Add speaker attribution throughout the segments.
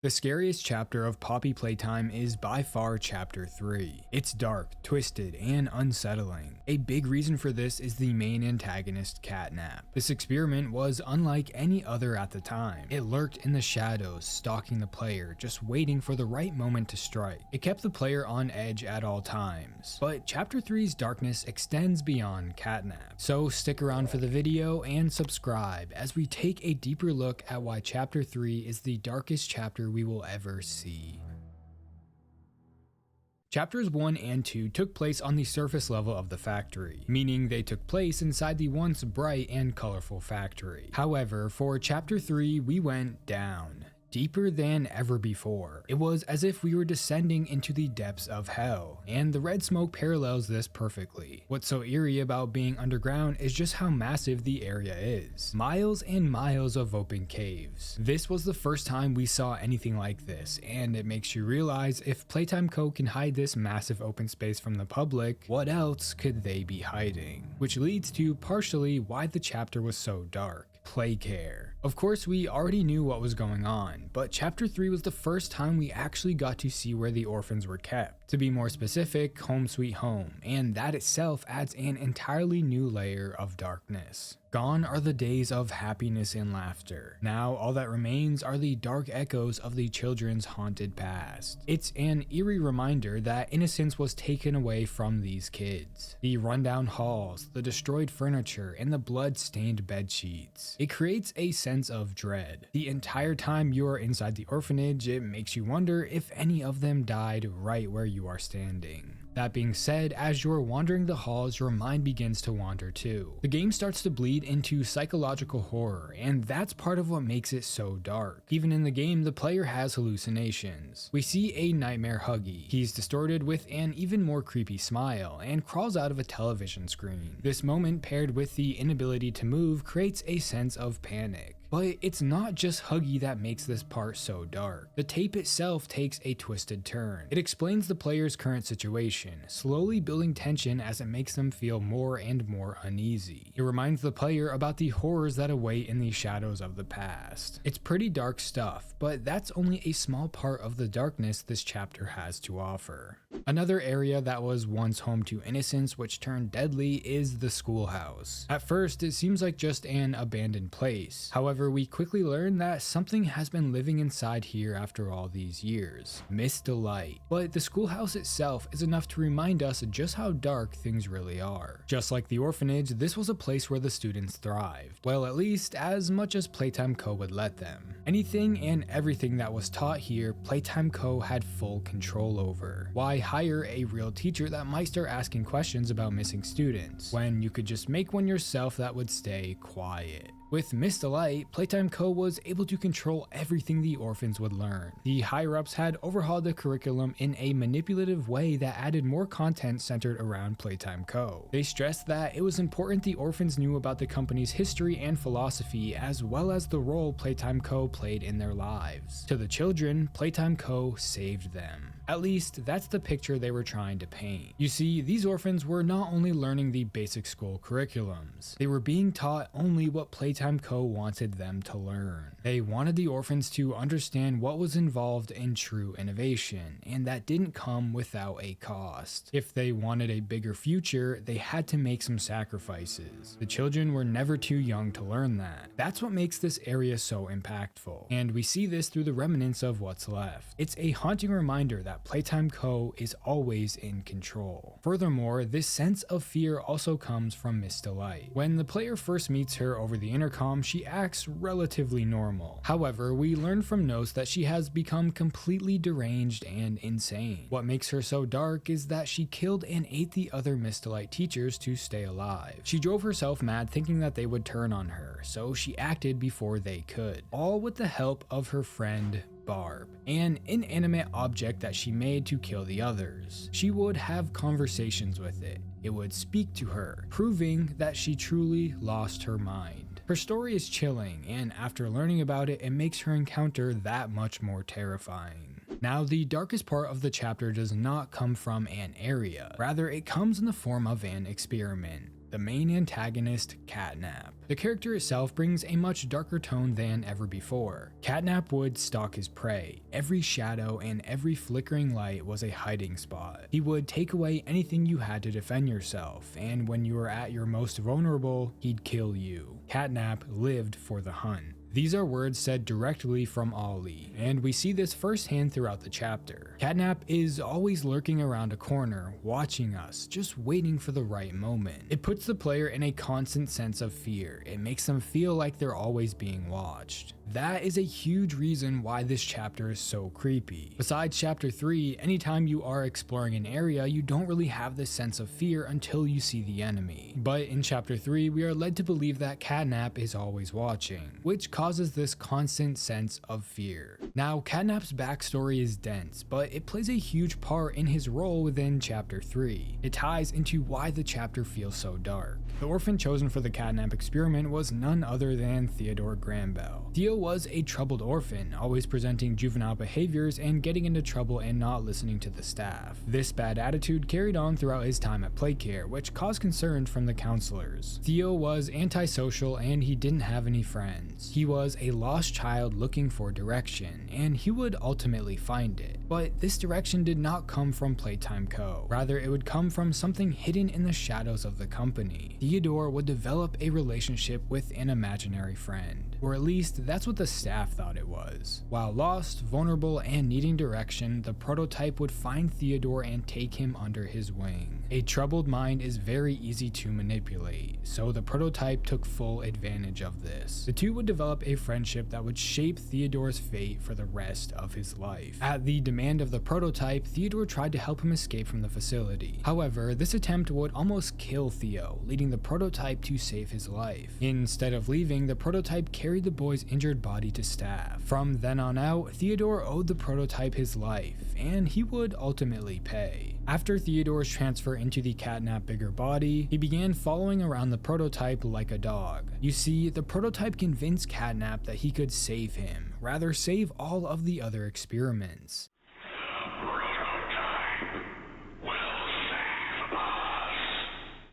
Speaker 1: The scariest chapter of Poppy Playtime is by far Chapter 3. It's dark, twisted, and unsettling. A big reason for this is the main antagonist, Catnap. This experiment was unlike any other at the time. It lurked in the shadows, stalking the player, just waiting for the right moment to strike. It kept the player on edge at all times. But Chapter 3's darkness extends beyond Catnap. So stick around for the video and subscribe as we take a deeper look at why Chapter 3 is the darkest chapter we will ever see. Chapters 1 and 2 took place on the surface level of the factory, meaning they took place inside the once bright and colorful factory. However, for Chapter 3, we went down. Deeper than ever before. It was as if we were descending into the depths of hell, and the red smoke parallels this perfectly. What's so eerie about being underground is just how massive the area is. Miles and miles of open caves. This was the first time we saw anything like this, and it makes you realize if Playtime Co. can hide this massive open space from the public, what else could they be hiding? Which leads to partially why the chapter was so dark. Play care. Of course, we already knew what was going on, but Chapter 3 was the first time we actually got to see where the orphans were kept. To be more specific, Home Sweet Home, and that itself adds an entirely new layer of darkness. Gone are the days of happiness and laughter. Now all that remains are the dark echoes of the children's haunted past. It's an eerie reminder that innocence was taken away from these kids. The rundown halls, the destroyed furniture, and the blood-stained bedsheets. It creates a sense of dread. The entire time you are inside the orphanage, it makes you wonder if any of them died right where you are standing. That being said, as you're wandering the halls, your mind begins to wander too. The game starts to bleed into psychological horror, and that's part of what makes it so dark. Even in the game, the player has hallucinations. We see a nightmare Huggy. He's distorted with an even more creepy smile, and crawls out of a television screen. This moment, paired with the inability to move, creates a sense of panic. But it's not just Huggy that makes this part so dark. The tape itself takes a twisted turn. It explains the player's current situation, slowly building tension as it makes them feel more and more uneasy. It reminds the player about the horrors that await in the shadows of the past. It's pretty dark stuff, but that's only a small part of the darkness this chapter has to offer. Another area that was once home to innocence which turned deadly is the schoolhouse. At first, it seems like just an abandoned place. However, we quickly learn that something has been living inside here after all these years. Miss Delight. But the schoolhouse itself is enough to remind us just how dark things really are. Just like the orphanage, this was a place where the students thrived. Well, at least as much as Playtime Co. would let them. Anything and everything that was taught here, Playtime Co. had full control over. Why hire a real teacher that might start asking questions about missing students, when you could just make one yourself that would stay quiet? With Miss Delight, Playtime Co. was able to control everything the orphans would learn. The higher-ups had overhauled the curriculum in a manipulative way that added more content centered around Playtime Co. They stressed that it was important the orphans knew about the company's history and philosophy, as well as the role Playtime Co. played in their lives. To the children, Playtime Co. saved them. At least, that's the picture they were trying to paint. You see, these orphans were not only learning the basic school curriculums, they were being taught only what Playtime Co. wanted them to learn. They wanted the orphans to understand what was involved in true innovation, and that didn't come without a cost. If they wanted a bigger future, they had to make some sacrifices. The children were never too young to learn that. That's what makes this area so impactful, and we see this through the remnants of what's left. It's a haunting reminder that Playtime Co. is always in control. Furthermore, this sense of fear also comes from Miss Delight. When the player first meets her over the intercom, she acts relatively normal. However, we learn from notes that she has become completely deranged and insane. What makes her so dark is that she killed and ate the other Miss Delight teachers to stay alive. She drove herself mad thinking that they would turn on her, so she acted before they could, all with the help of her friend Barb, an inanimate object that she made to kill the others. She would have conversations with it. It would speak to her, proving that she truly lost her mind. Her story is chilling, and after learning about it, it makes her encounter that much more terrifying. Now, the darkest part of the chapter does not come from an area. Rather, it comes in the form of an experiment. the main antagonist, Catnap. The character itself brings a much darker tone than ever before. Catnap would stalk his prey. Every shadow and every flickering light was a hiding spot. He would take away anything you had to defend yourself, and when you were at your most vulnerable, he'd kill you. Catnap lived for the hunt. These are words said directly from Ollie, and we see this firsthand throughout the chapter. Catnap is always lurking around a corner, watching us, just waiting for the right moment. It puts the player in a constant sense of fear. It makes them feel like they're always being watched. That is a huge reason why this chapter is so creepy. Besides chapter 3, anytime you are exploring an area, you don't really have this sense of fear until you see the enemy. But in chapter 3, we are led to believe that Catnap is always watching, which causes this constant sense of fear. Now, Catnap's backstory is dense, but it plays a huge part in his role within chapter 3. It ties into why the chapter feels so dark. The orphan chosen for the Catnap experiment was none other than Theodore Granbell. Theo was a troubled orphan, always presenting juvenile behaviors and getting into trouble and not listening to the staff. This bad attitude carried on throughout his time at Playcare, which caused concern from the counselors. Theo was antisocial and he didn't have any friends. He was a lost child looking for direction, and he would ultimately find it. But this direction did not come from Playtime Co. Rather, it would come from something hidden in the shadows of the company. Theodore would develop a relationship with an imaginary friend, or at least that's what the staff thought it was. While lost, vulnerable, and needing direction, the prototype would find Theodore and take him under his wing. A troubled mind is very easy to manipulate, so the prototype took full advantage of this. The two would develop a friendship that would shape Theodore's fate for the rest of his life. At the demand of the prototype, Theodore tried to help him escape from the facility. However, this attempt would almost kill Theo, leading the prototype to save his life. Instead of leaving, the prototype carried the boy's injured body to staff. From then on out, Theodore owed the prototype his life, and he would ultimately pay. After Theodore's transfer into the Catnap bigger body, he began following around the prototype like a dog. You see, the prototype convinced Catnap that he could save him, rather save all of the other experiments.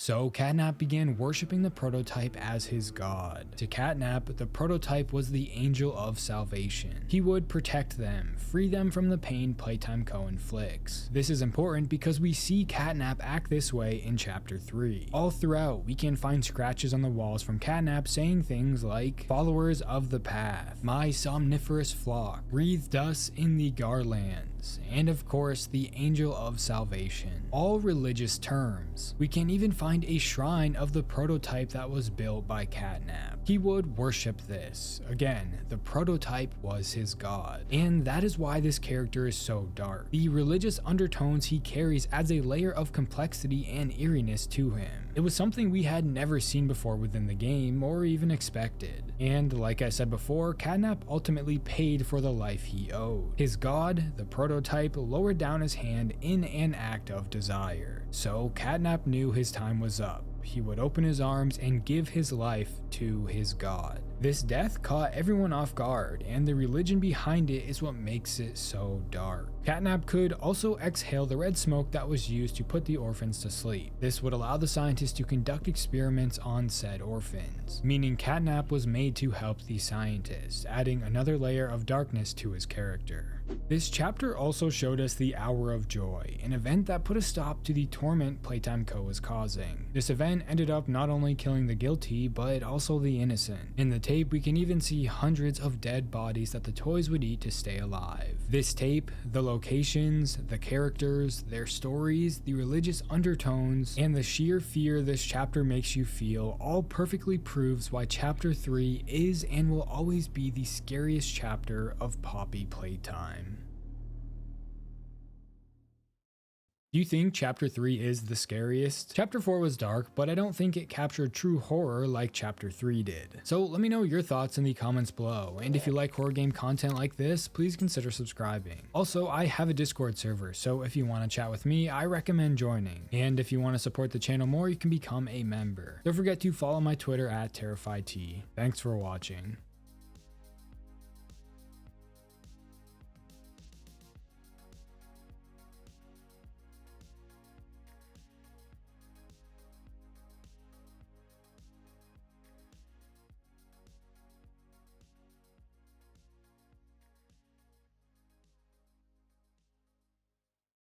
Speaker 1: So Catnap began worshipping the prototype as his god. To Catnap, the prototype was the angel of salvation. He would protect them, free them from the pain Playtime Co. inflicts. This is important because we see Catnap act this way in chapter 3. All throughout, we can find scratches on the walls from Catnap saying things like, "Followers of the path, my somniferous flock, breathed us in the Garlands," and of course, the angel of salvation. All religious terms. We can even find a shrine of the prototype that was built by Catnap. He would worship this. Again, the prototype was his god. And that is why this character is so dark. The religious undertones he carries adds a layer of complexity and eeriness to him. It was something we had never seen before within the game, or even expected. And like I said before, Catnap ultimately paid for the life he owed. His god, the prototype, lowered down his hand in an act of desire. So Catnap knew his time was up. He would open his arms and give his life to his god. This death caught everyone off guard, and the religion behind it is what makes it so dark. Catnap could also exhale the red smoke that was used to put the orphans to sleep. This would allow the scientists to conduct experiments on said orphans, meaning Catnap was made to help the scientists, adding another layer of darkness to his character. This chapter also showed us the Hour of Joy, an event that put a stop to the torment Playtime Co. was causing. This event ended up not only killing the guilty, but also the innocent. In the tape, we can even see hundreds of dead bodies that the toys would eat to stay alive. This tape, the locations, the characters, their stories, the religious undertones, and the sheer fear this chapter makes you feel all perfectly proves why chapter 3 is and will always be the scariest chapter of Poppy Playtime. Do you think chapter 3 is the scariest? Chapter 4 was dark, but I don't think it captured true horror like chapter 3 did. So let me know your thoughts in the comments below, and if you like horror game content like this, please consider subscribing. Also, I have a Discord server, so if you want to chat with me, I recommend joining. And if you want to support the channel more, you can become a member. Don't forget to follow my Twitter at TerrifyT. Thanks for watching.